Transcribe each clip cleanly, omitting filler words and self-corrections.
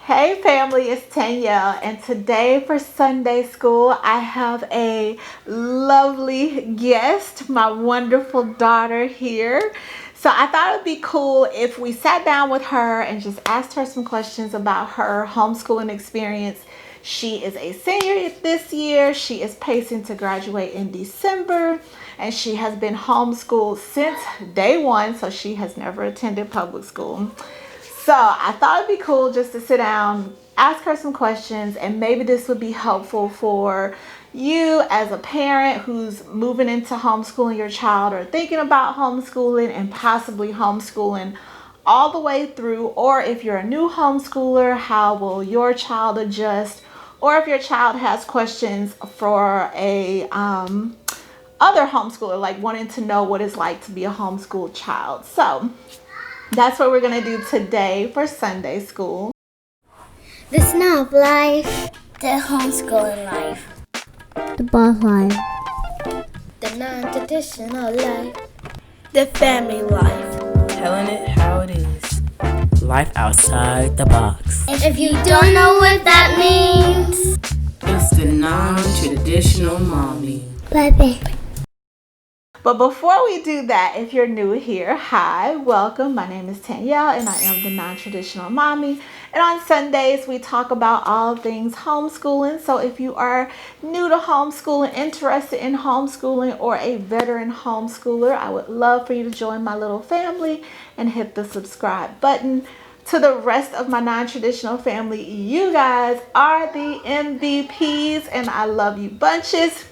Hey family, it's Danielle, and today for Sunday school I have a lovely guest, my wonderful daughter here. So I thought it'd be cool if we sat down with her and just asked her some questions about her homeschooling experience. She is a senior this year. She is pacing to graduate in December, and she has been homeschooled since day one, so she has never attended public school. So I thought it'd be cool just to sit down, ask her some questions, and maybe this would be helpful for you as a parent who's moving into homeschooling your child or thinking about homeschooling and possibly homeschooling all the way through. Or if you're a new homeschooler, how will your child adjust? Or if your child has questions for a other homeschooler, like wanting to know what it's like to be a homeschooled child. So that's what we're going to do today for Sunday school. The snob life, the homeschooling life, the boss life, the non-traditional life, the family life, telling it how it is, life outside the box. If you don't know what that means, It's the non-traditional mommy. baby. But before we do that, if you're new here, hi, welcome. My name is Danielle and I am the non-traditional mommy. And on Sundays, we talk about all things homeschooling. So if you are new to homeschooling, interested in homeschooling, or a veteran homeschooler, I would love for you to join my little family and hit the subscribe button. To the rest of my non-traditional family, you guys are the MVPs and I love you bunches.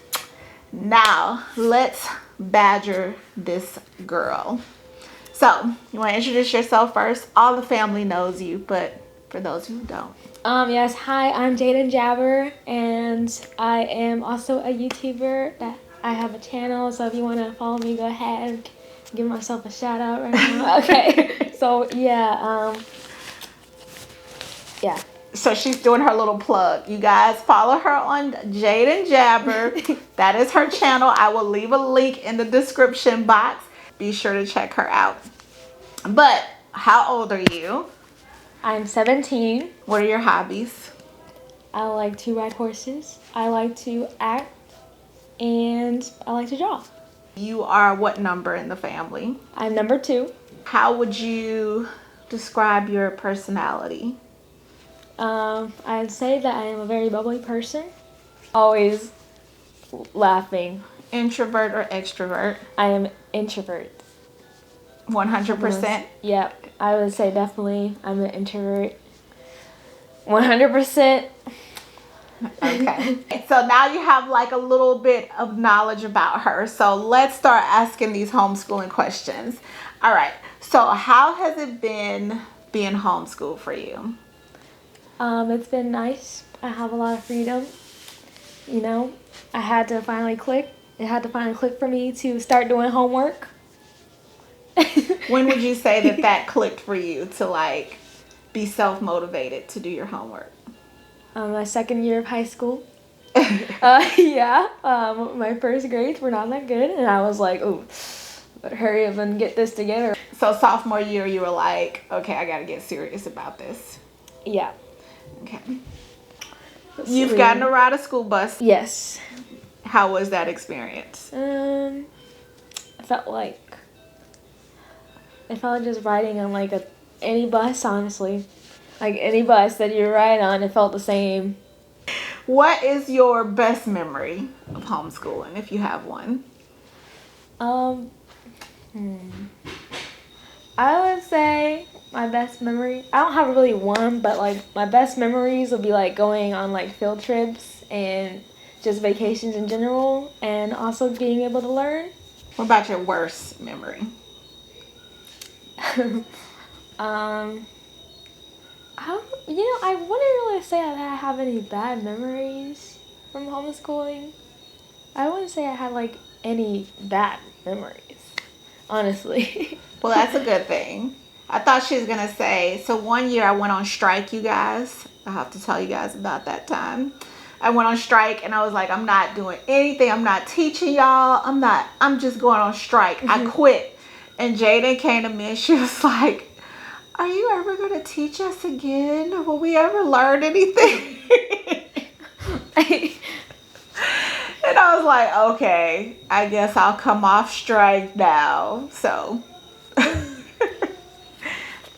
Now, let's badger this girl. So, you want to introduce yourself first? All the family knows you, but for those who don't. Yes, hi, I'm Jaden Jabber, and I am also a YouTuber. That I have a channel, so if you want to follow me, go ahead. Give myself a shout out right now. Okay, so yeah. So she's doing her little plug. You guys follow her on Jaden Jabber. That is her channel. I will leave a link in the description box. Be sure to check her out. But how old are you? I'm 17. What are your hobbies? I like to ride horses. I like to act, and I like to draw. You are what number in the family? I'm number 2. How would you describe your personality? I'd say that I am a very bubbly person, always laughing. Introvert or extrovert? I am introvert. 100%? Yep, I would say definitely I'm an introvert. 100%. Okay. So now you have like a little bit of knowledge about her. So let's start asking these homeschooling questions. All right. So how has it been being homeschooled for you? It's been nice. I have a lot of freedom. You know, I had to finally click. It had to finally click for me to start doing homework. When would you say that clicked for you to like be self-motivated to do your homework? My second year of high school. My first grades were not that good, and I was like, "Ooh, better hurry up and get this together." So sophomore year, you were like, "Okay, I got to get serious about this." Yeah. Okay. You've gotten to ride a school bus. Yes. How was that experience? I felt like just riding on like any bus, honestly. Like any bus that you ride on, it felt the same. What is your best memory of homeschooling, if you have one? I would say my best memory, I don't have really one, but like my best memories would be like going on like field trips and just vacations in general, and also being able to learn. What about your worst memory? I wouldn't really say that I have any bad memories from homeschooling. I wouldn't say I had like any bad memories, honestly. Well, that's a good thing. I thought she was going to say, so one year I went on strike, you guys. I have to tell you guys about that time. I went on strike and I was like, I'm not doing anything. I'm not teaching y'all. I'm just going on strike. I quit. And Jaden came to me and she was like, are you ever going to teach us again? Will we ever learn anything? And I was like, okay, I guess I'll come off strike now. So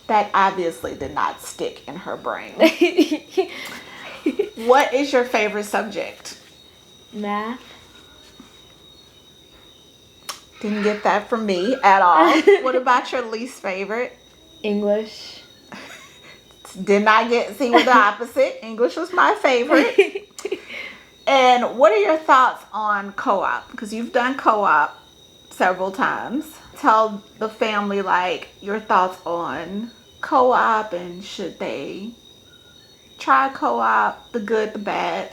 that obviously did not stick in her brain. What is your favorite subject? Math. Didn't get that from me at all. What about your least favorite? English. Did not get, see, we're the opposite. English was my favorite. And what are your thoughts on co-op? Because you've done co-op several times. Tell the family, like, your thoughts on co-op and should they try co-op, the good, the bad,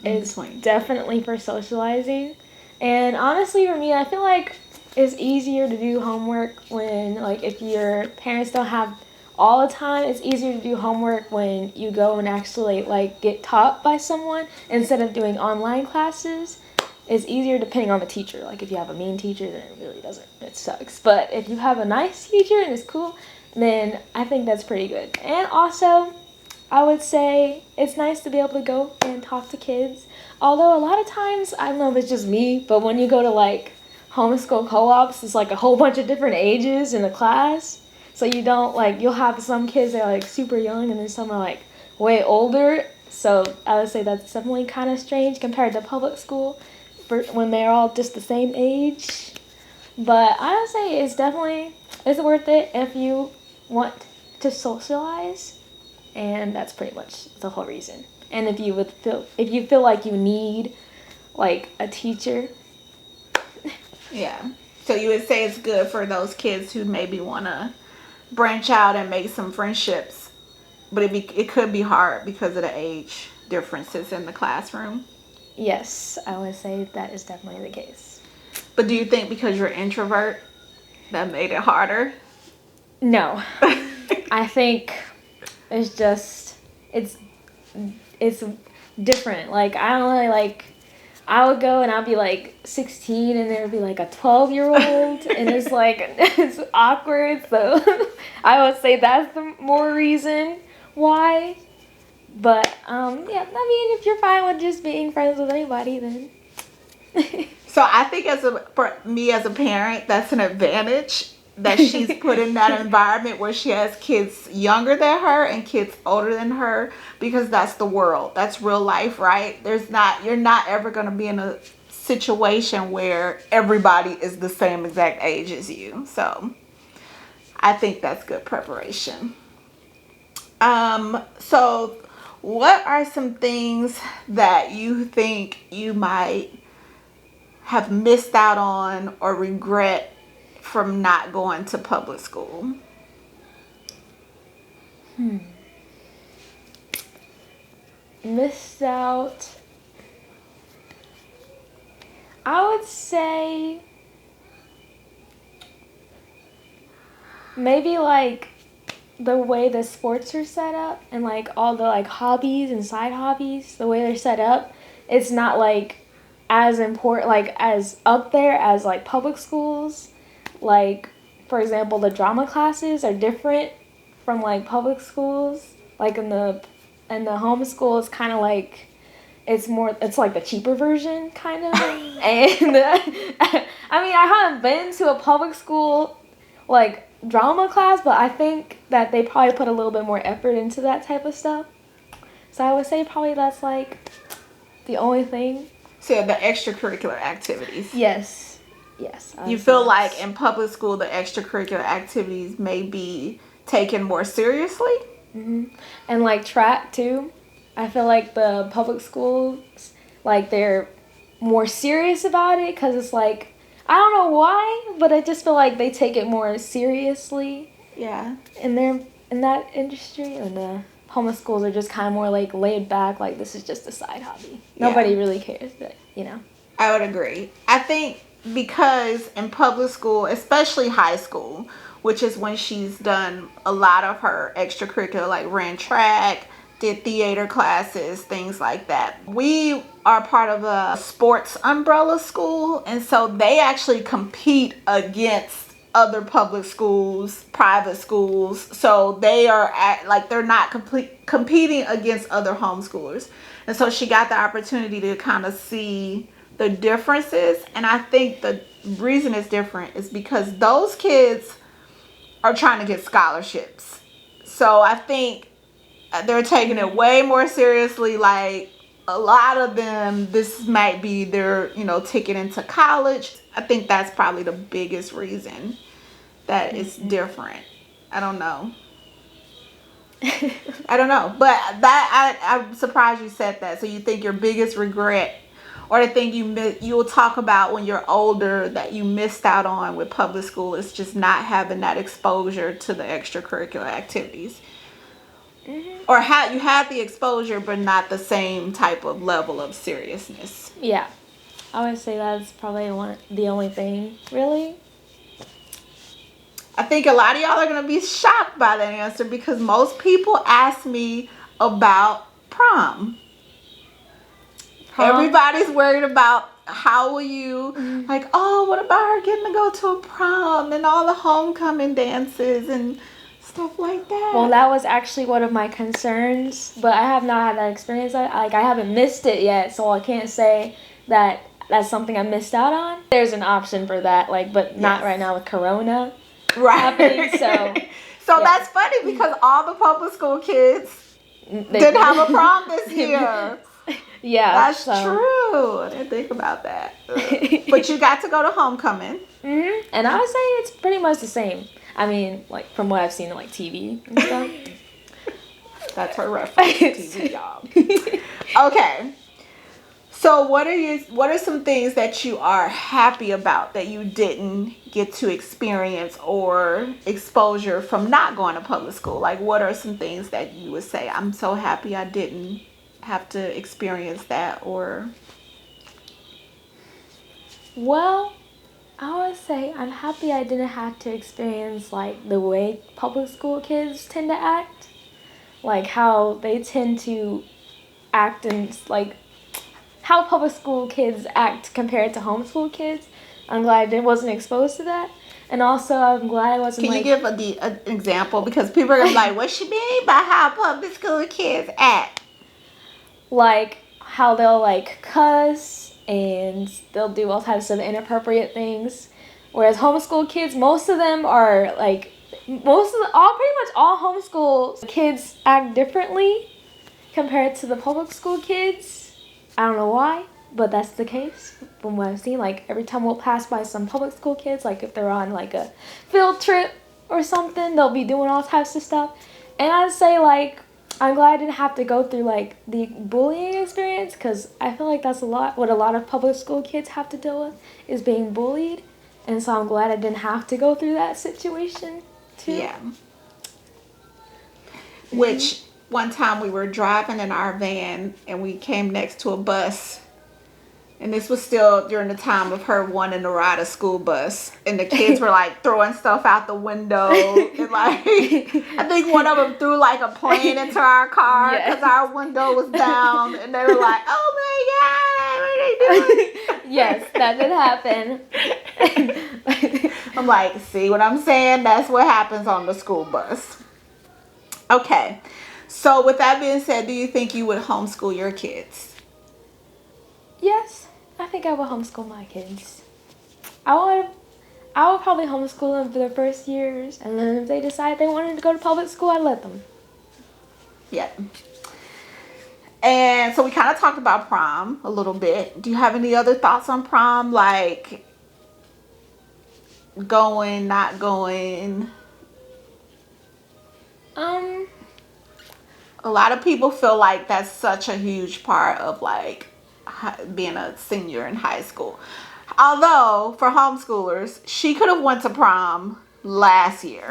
in It's between. definitely for socializing. And honestly, for me, I feel like it's easier to do homework when, like, if your parents don't have all the time, it's easier to do homework when you go and actually, like, get taught by someone instead of doing online classes. It's easier depending on the teacher. Like, if you have a mean teacher, then it really doesn't, it sucks. But if you have a nice teacher and it's cool, then I think that's pretty good. And also, I would say it's nice to be able to go and talk to kids. Although a lot of times, I don't know if it's just me, but when you go to, like, homeschool co-ops, it's like a whole bunch of different ages in the class. So you don't, like, you'll have some kids that are, like, super young and then some are, like, way older. So I would say that's definitely kind of strange compared to public school for when they're all just the same age. But I would say it's worth it if you want to socialize. And that's pretty much the whole reason. And if you feel like you need, like, a teacher. Yeah. So you would say it's good for those kids who maybe want to branch out and make some friendships, but it could be hard because of the age differences in the classroom. Yes, I would say that is definitely the case. But do you think because you're an introvert that made it harder? No. I think it's just it's different. Like, I don't really, like, I would go and I'd be like 16 and there would be like a 12-year-old and it's like, it's awkward. So I would say that's the more reason why. But yeah, I mean, if you're fine with just being friends with anybody, then. So I think for me as a parent, that's an advantage that she's put in that environment where she has kids younger than her and kids older than her, because that's the world. That's real life, right? You're not ever going to be in a situation where everybody is the same exact age as you. So I think that's good preparation. So what are some things that you think you might have missed out on or regret from not going to public school? Missed out. I would say maybe, like, the way the sports are set up and, like, all the, like, hobbies and side hobbies, the way they're set up, it's not, like, as important, like, as up there as, like, public schools. Like, for example, the drama classes are different from, like, public schools. Like, in the homeschool, it's kind of like, it's like the cheaper version, kind of. And I mean, I haven't been to a public school, like, drama class, but I think that they probably put a little bit more effort into that type of stuff. So I would say probably that's, like, the only thing. So the extracurricular activities. Yes. You feel like in public school, the extracurricular activities may be taken more seriously? Mm-hmm. And, like, track, too. I feel like the public schools, like, they're more serious about it because it's like, I don't know why, but I just feel like they take it more seriously. Yeah. In that industry, and the public schools are just kind of more, like, laid back, like, this is just a side hobby. Nobody really cares, but, you know. I would agree. I think because in public school, especially high school, which is when she's done a lot of her extracurricular, like ran track, did theater classes, things like that. We are part of a sports umbrella school, and so they actually compete against other public schools, private schools. So they are they're not competing against other homeschoolers. And so she got the opportunity to kind of see the differences. And I think the reason it's different is because those kids are trying to get scholarships. So I think they're taking it way more seriously. Like, a lot of them, this might be their, ticket into college. I think that's probably the biggest reason that it's different. I don't know. But I'm surprised you said that. So you think your biggest regret, or the thing you'll talk about when you're older that you missed out on with public school, is just not having that exposure to the extracurricular activities. Or you had the exposure, but not the same type of level of seriousness. Yeah, I would say that's probably the only thing, really. I think a lot of y'all are going to be shocked by that answer, because most people ask me about prom. Everybody's worried about how will you, like, oh, what about her getting to go to a prom and all the homecoming dances and stuff like that. Well, that was actually one of my concerns, but I have not had that experience. I haven't missed it yet, so I can't say that that's something I missed out on. There's an option for that, but not right now with Corona happening. So that's funny, because all the public school kids didn't have a prom this year. Yeah, that's true. I didn't think about that. But you got to go to homecoming. And I would say it's pretty much the same. I mean, from what I've seen on TV and stuff. That's her reference to TV, y'all. Okay. So what are some things that you are happy about that you didn't get to experience or exposure from not going to public school? Like, what are some things that you would say, I'm so happy I didn't have to experience that? Or, well, I would say I'm happy I didn't have to experience the way public school kids tend to act, how they tend to act, and how public school kids act compared to homeschool kids. I'm glad I wasn't exposed to that, and also I'm glad I wasn't. Can you give an example, because people are gonna be like, what she mean by how public school kids act? How they'll cuss. And they'll do all types of inappropriate things. Whereas homeschool kids, most of them are pretty much all homeschool kids act differently compared to the public school kids. I don't know why, but that's the case from what I've seen. Every time we'll pass by some public school kids, if they're on a field trip or something, they'll be doing all types of stuff. And I'd say I'm glad I didn't have to go through the bullying experience, because I feel that's what a lot of public school kids have to deal with, is being bullied. And so I'm glad I didn't have to go through that situation too. Yeah. Which one time we were driving in our van and we came next to a bus. And this was still during the time of her wanting to ride a school bus. And the kids were throwing stuff out the window. And I think one of them threw a plane into our car because our window was down. And they were like, oh my God, what are they doing? Yes, that did happen. I'm like, see what I'm saying? That's what happens on the school bus. Okay. So with that being said, do you think you would homeschool your kids? Yes, I think I would homeschool my kids. I would probably homeschool them for their first years, and then if they decide they wanted to go to public school, I'd let them. Yeah. And so we kind of talked about prom a little bit. Do you have any other thoughts on prom? Going, not going? A lot of people feel like that's such a huge part of being a senior in high school. Although for homeschoolers, she could have went to prom last year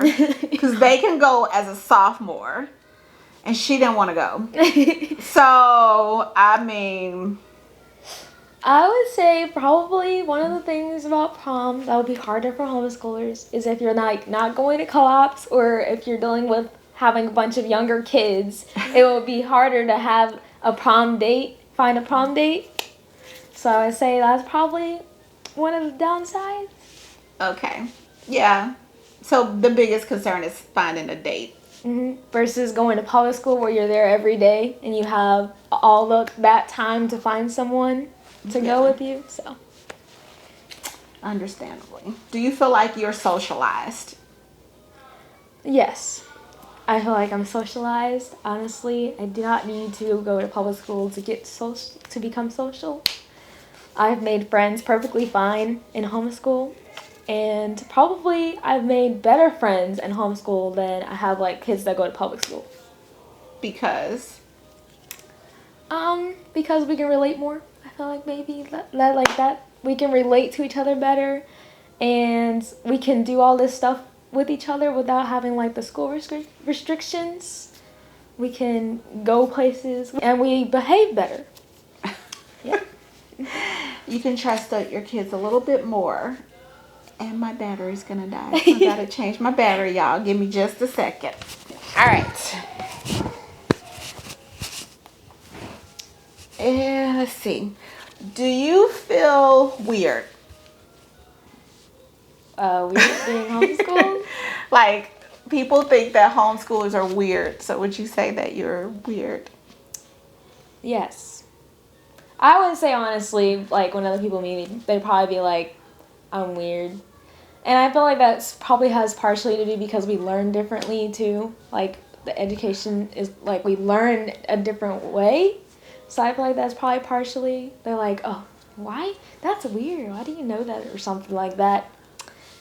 because they can go as a sophomore, and she didn't want to go. So I would say probably one of the things about prom that would be harder for homeschoolers is if you're not going to co-ops, or if you're dealing with having a bunch of younger kids, it would be harder to have find a prom date. So I would say that's probably one of the downsides. Okay. Yeah. So the biggest concern is finding a date. Versus going to public school where you're there every day and you have that time to find someone to go with you. So, understandably. Do you feel like you're socialized? yes. I feel like I'm socialized. Honestly, I do not need to go to public school to become social. I've made friends perfectly fine in homeschool, and probably I've made better friends in homeschool than I have like kids that go to public school. Because Because we can relate more. I feel like maybe that we can relate to each other better, and we can do all this stuff with each other without having like the school restrictions. We can go places and we behave better. Yeah. you can trust your kids a little bit more. And my battery's gonna die. So I gotta change my battery, y'all. Give me just a second. All right. And let's see. Do you feel weird? Weird being homeschooled. Like, people think that homeschoolers are weird. So would you say that you're weird? Yes. I would say honestly, like when other people meet me, they'd probably be like, I'm weird. And I feel like that's probably has partially to do because we learn differently too. Like the education is like we learn a different way. So I feel like that's probably partially. They're like, oh, why? That's weird. Why do you know that or something like that?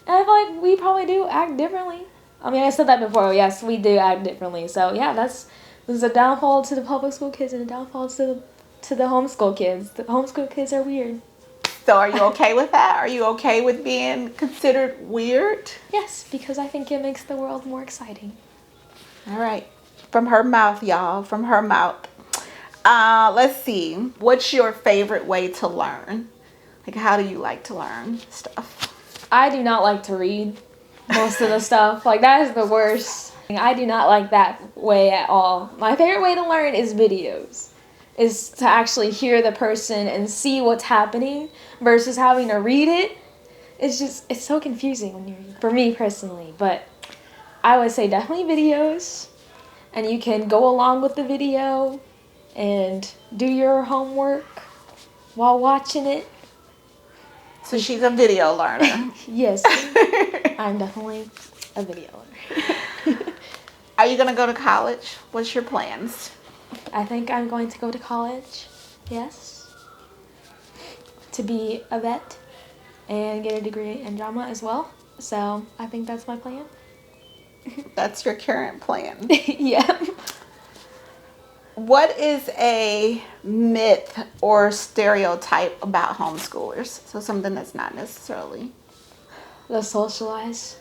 And I feel like we probably do act differently. I mean, I said that before. Yes, we do act differently. So yeah, there's a downfall to the public school kids and a downfall to the homeschool kids. The homeschool kids are weird. So are you okay with that? Are you okay with being considered weird? Yes, because I think it makes the world more exciting. All right. From her mouth, y'all. From her mouth. Let's see. What's your favorite way to learn? Like, how do you like to learn stuff? I do not like to read most of the stuff. Like, that is the worst. I do not like that way at all. My favorite way to learn is videos. Is to actually hear the person and see what's happening versus having to read it. It's so confusing when you read. For me personally, but I would say definitely videos. And you can go along with the video and do your homework while watching it. So she's a video learner. Yes, I'm definitely a video learner. Are you going to go to college? What's your plans? I think I'm going to go to college, yes, to be a vet and get a degree in drama as well. So I think that's my plan. That's your current plan. Yeah. What is a myth or stereotype about homeschoolers? So something that's not necessarily. The socialize.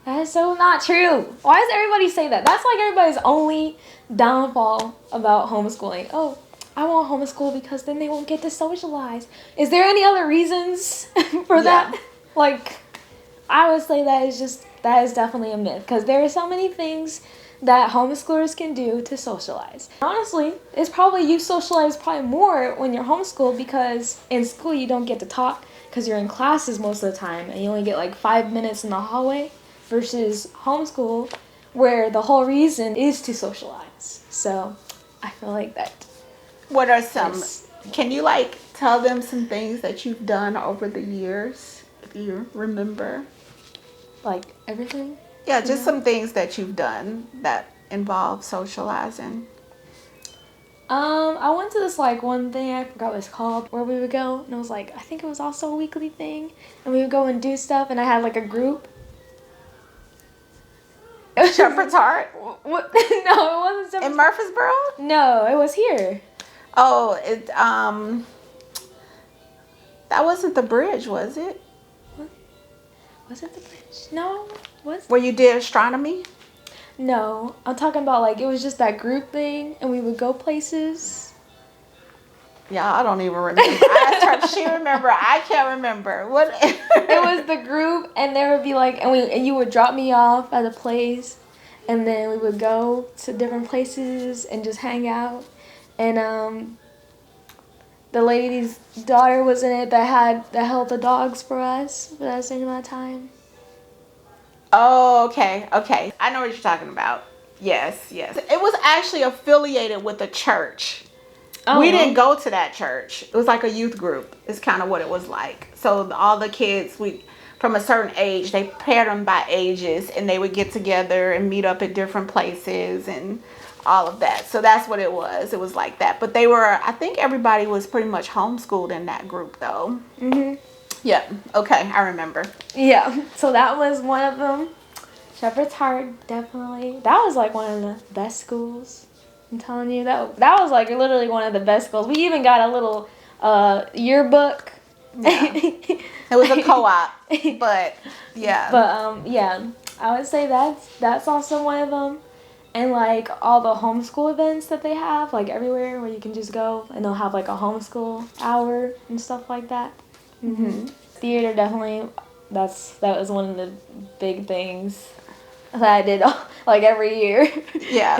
That is so not true. Why does everybody say that? That's like everybody's only downfall about homeschooling. Oh, I want homeschool because then they won't get to socialize. Is there any other reasons for that? Like, I would say that is definitely a myth because there are so many things that homeschoolers can do to socialize. Honestly, it's probably you socialize probably more when you're homeschooled because in school you don't get to talk because you're in classes most of the time and you only get like 5 minutes in the hallway versus homeschool where the whole reason is to socialize. So I feel like that. What are some, can you like tell them some things that you've done over the years, if you remember? Like everything? Yeah, just some things that you've done that involve socializing. I went to this like one thing, I forgot what it's called, where we would go and it was like, I think it was also a weekly thing and we would go and do stuff and I had like a group. Shepherd's Heart? What? No, it wasn't In Murfreesboro? No, it was here. Oh, that wasn't the bridge, was it? Was it the bridge? No, was Where you did astronomy? No, I'm talking about like it was just that group thing and we would go places. Yeah, I don't even remember. I asked her if she remember. I can't remember. What? It was the group and there would be like, and you would drop me off at a place and then we would go to different places and just hang out. And the lady's daughter was in it that held the dogs for us for that same amount of time. Oh, okay, okay. I know what you're talking about. Yes, yes. It was actually affiliated with a church. Oh, We didn't go to that church. It was like a youth group. It's kind of what it was like. So all the kids, from a certain age, they paired them by ages, and they would get together and meet up at different places and all of that. So that's what it was. It was like that. But I think everybody was pretty much homeschooled in that group, though. Mhm. Yeah. Okay, I remember. Yeah. So that was one of them. Shepherd's Heart, definitely. That was like one of the best schools. I'm telling you, that was like literally one of the best schools. We even got a little yearbook. Yeah. It was a co-op, but yeah. But yeah, I would say that's also one of them. And like all the homeschool events that they have, like everywhere where you can just go and they'll have like a homeschool hour and stuff like that. Mm-hmm. Theater, definitely. That was one of the big things that I did like every year. Yeah.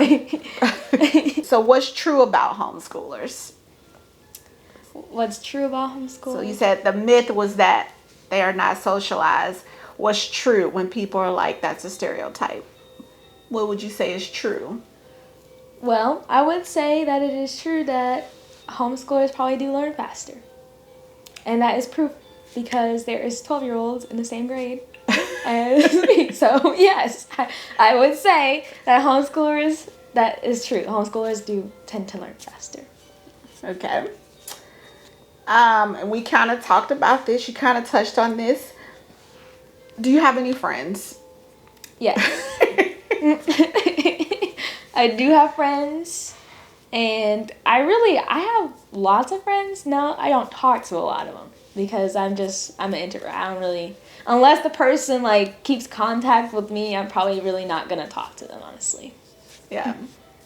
So what's true about homeschoolers? What's true about homeschool? So you said the myth was that they are not socialized. What's true when people are like, that's a stereotype? What would you say is true? Well, I would say that it is true that homeschoolers probably do learn faster. And that is proof because there is 12-year-olds in the same grade as me. So, yes, I would say that homeschoolers, that is true. Homeschoolers do tend to learn faster. Okay. And we kind of talked about this. You kind of touched on this. Do you have any friends? Yes. I do have friends, and I have lots of friends. No, I don't talk to a lot of them because I'm an introvert. I don't really, unless the person like keeps contact with me, I'm probably really not gonna talk to them, honestly. Yeah.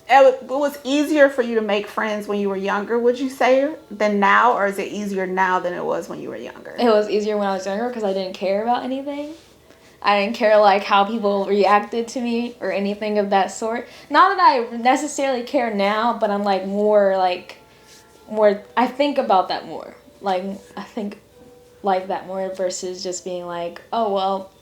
It was easier for you to make friends when you were younger, would you say, than now? Or is it easier now than it was when you were younger? It was easier when I was younger because I didn't care about anything. I didn't care like how people reacted to me or anything of that sort. Not that I necessarily care now, but I'm like more I think about that more. Like I think like that more versus just being like, oh well,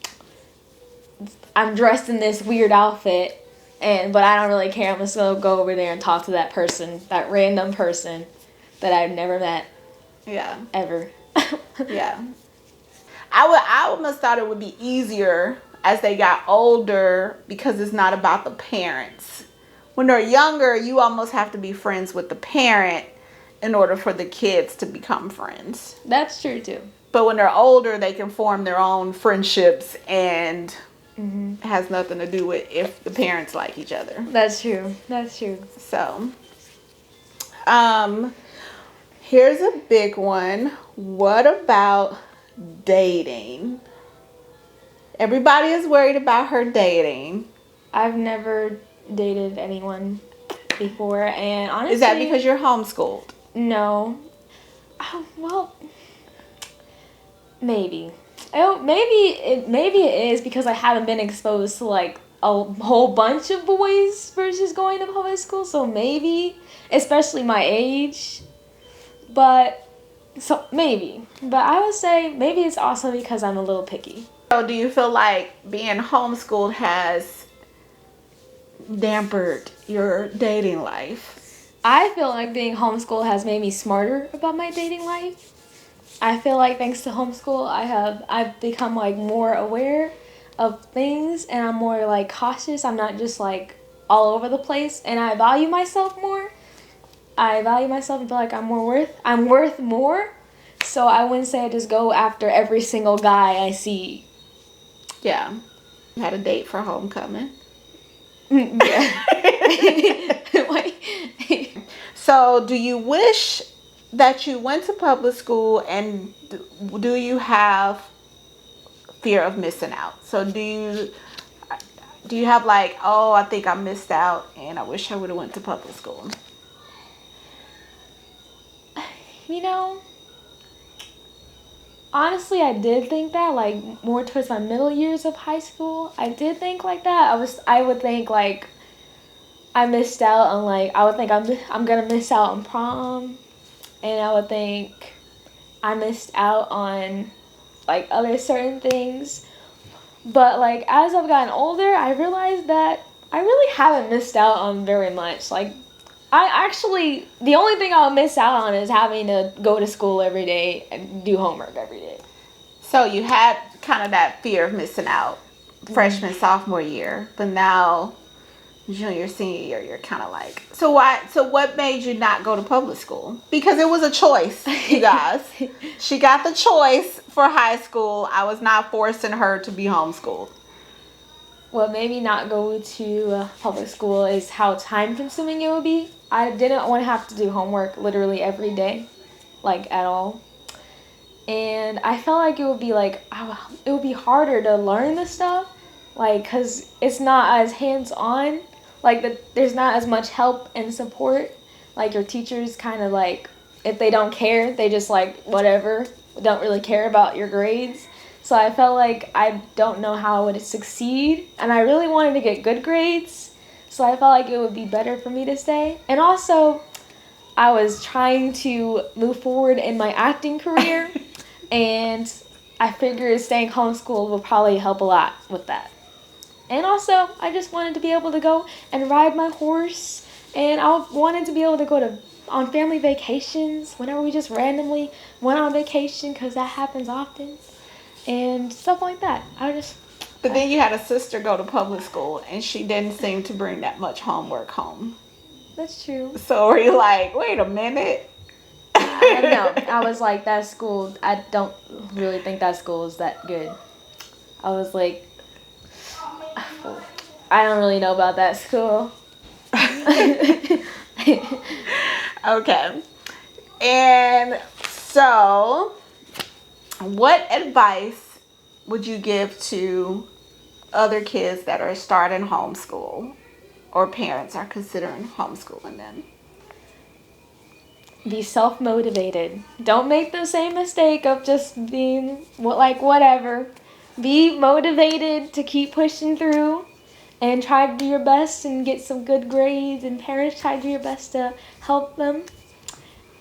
I'm dressed in this weird outfit but I don't really care. I'm just gonna go over there and talk to that person, that random person that I've never met. Yeah. Ever. Yeah. I almost thought it would be easier as they got older because it's not about the parents. When they're younger, you almost have to be friends with the parent in order for the kids to become friends. That's true too. But when they're older, they can form their own friendships and it has nothing to do with if the parents like each other. That's true. That's true. So, here's a big one. What about dating? Everybody is worried about her dating. I've never dated anyone before, and honestly, Is that because you're homeschooled? No. Oh, well, maybe. Oh, maybe it is because I haven't been exposed to like a whole bunch of boys versus going to public school. So maybe, especially my age, but maybe. But I would say maybe it's also because I'm a little picky. So do you feel like being homeschooled has dampened your dating life? I feel like being homeschooled has made me smarter about my dating life. I feel like thanks to homeschool, I've become like more aware of things and I'm more like cautious. I'm not just like all over the place and I value myself more. I value myself and feel like I'm worth more. So I wouldn't say I just go after every single guy I see. Yeah. You had a date for homecoming. Yeah. So do you wish that you went to public school, and do you have fear of missing out? So do you have like, oh, I think I missed out and I wish I would have went to public school? You know, honestly, I did think that, like, more towards my middle years of high school. I did think like that. I would think, like, I missed out on, like, I would think I'm gonna miss out on prom. And I would think I missed out on, like, other certain things. But like as I've gotten older, I realized that I really haven't missed out on very much. Like I actually, the only thing I'll miss out on is having to go to school every day and do homework every day. So you had kind of that fear of missing out freshman, sophomore year, but now junior, senior year, you're kind of like, so what made you not go to public school? Because it was a choice, you guys. She got the choice for high school. I was not forcing her to be homeschooled. What made me not go to public school is how time consuming it would be. I didn't want to have to do homework literally every day, like at all. And I felt like it would be it would be harder to learn the stuff, like, cause it's not as hands-on, there's not as much help and support. Like your teachers kind of like, if they don't care, they just like whatever, don't really care about your grades. So I felt like I don't know how I would succeed, and I really wanted to get good grades, so I felt like it would be better for me to stay. And also, I was trying to move forward in my acting career, and I figured staying homeschooled would probably help a lot with that. And also, I just wanted to be able to go and ride my horse, and I wanted to be able to go on family vacations whenever we just randomly went on vacation, because that happens often. And stuff like that. But then you had a sister go to public school, and she didn't seem to bring that much homework home. That's true. So were you like, wait a minute? I don't know. I was like, that school, I don't really think that school is that good. I was like, I don't really know about that school. Okay. And so, what advice would you give to other kids that are starting homeschool, or parents are considering homeschooling them? Be self-motivated. Don't make the same mistake of just being whatever. Be motivated to keep pushing through and try to do your best and get some good grades, and parents try to do your best to help them.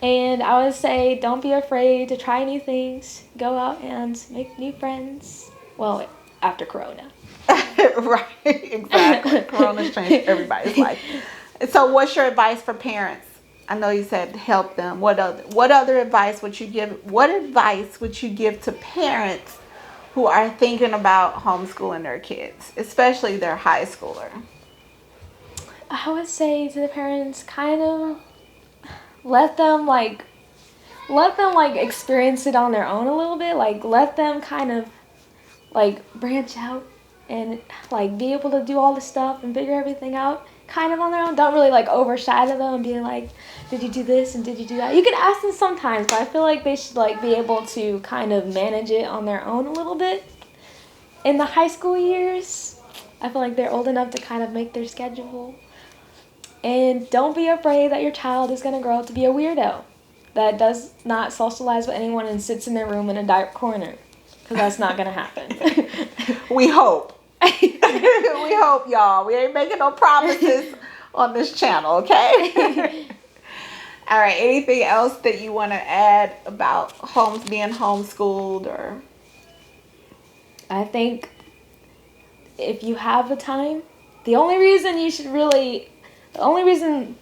And I would say, don't be afraid to try new things. Go out and make new friends. Well, after Corona. Right, exactly. Corona's changed everybody's life. So what's your advice for parents? I know you said help them. What other advice would you give? What advice would you give to parents who are thinking about homeschooling their kids, especially their high schooler? I would say to the parents, kind of let them experience it on their own a little bit. Like, let them kind of branch out and be able to do all the stuff and figure everything out kind of on their own. Don't really overshadow them and be like, did you do this and did you do that? You can ask them sometimes, but I feel like they should be able to kind of manage it on their own a little bit. In the high school years, I feel like they're old enough to kind of make their schedule. And don't be afraid that your child is going to grow up to be a weirdo that does not socialize with anyone and sits in their room in a dark corner, because that's not going to happen. We hope. We hope, y'all. We ain't making no promises on this channel, okay? All right. Anything else that you want to add about being homeschooled? Or I think if you have the time, the only reason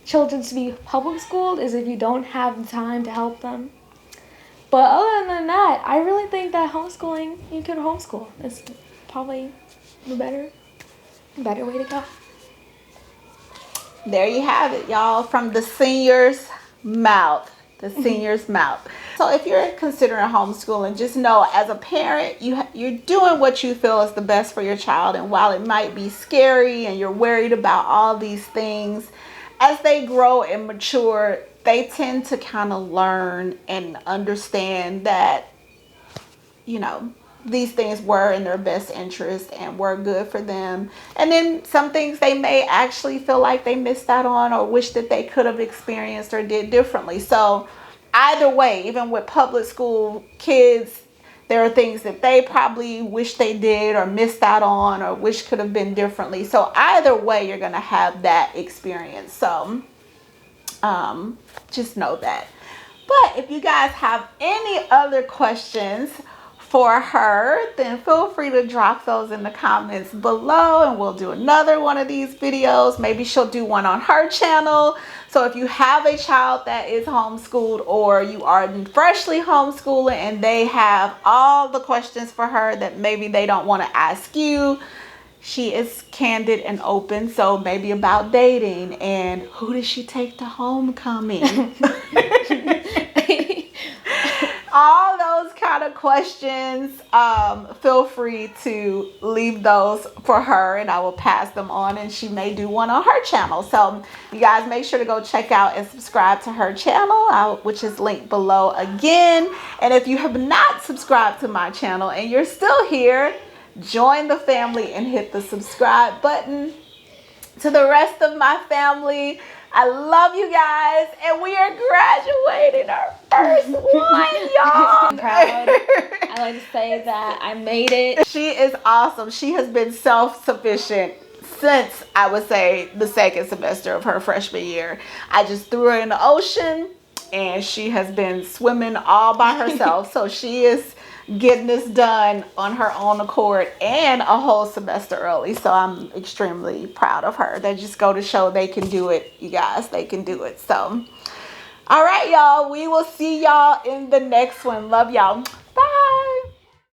children should be public schooled is if you don't have the time to help them. But other than that, I really think that homeschooling, you could homeschool. It's probably the better way to go. There you have it, y'all, from the senior's mouth. The senior's mouth. So if you're considering homeschooling, just know as a parent, you're doing what you feel is the best for your child. And while it might be scary and you're worried about all these things, as they grow and mature, they tend to kind of learn and understand that, these things were in their best interest and were good for them. And then some things they may actually feel like they missed out on or wish that they could have experienced or did differently. So either way, even with public school kids, there are things that they probably wish they did or missed out on or wish could have been differently. So either way, you're going to have that experience. So just know that. But if you guys have any other questions for her, then feel free to drop those in the comments below and we'll do another one of these videos. Maybe she'll do one on her channel. So if you have a child that is homeschooled or you are freshly homeschooling and they have all the questions for her that maybe they don't want to ask you, she is candid and open. So maybe about dating and who does she take to homecoming? All those kind of questions, feel free to leave those for her and I will pass them on and she may do one on her channel. So you guys make sure to go check out and subscribe to her channel, which is linked below again. And if you have not subscribed to my channel and you're still here, join the family and hit the subscribe button. To the rest of my family, I love you guys, and we are graduating our first one, y'all. I'm proud. I like to say that I made it. She is awesome. She has been self-sufficient since, I would say, the second semester of her freshman year. I just threw her in the ocean, and she has been swimming all by herself. So she is getting this done on her own accord and a whole semester early. So I'm extremely proud of her. They just go to show they can do it, you guys. They can do it. So all right, y'all, we will see y'all in the next one. Love y'all.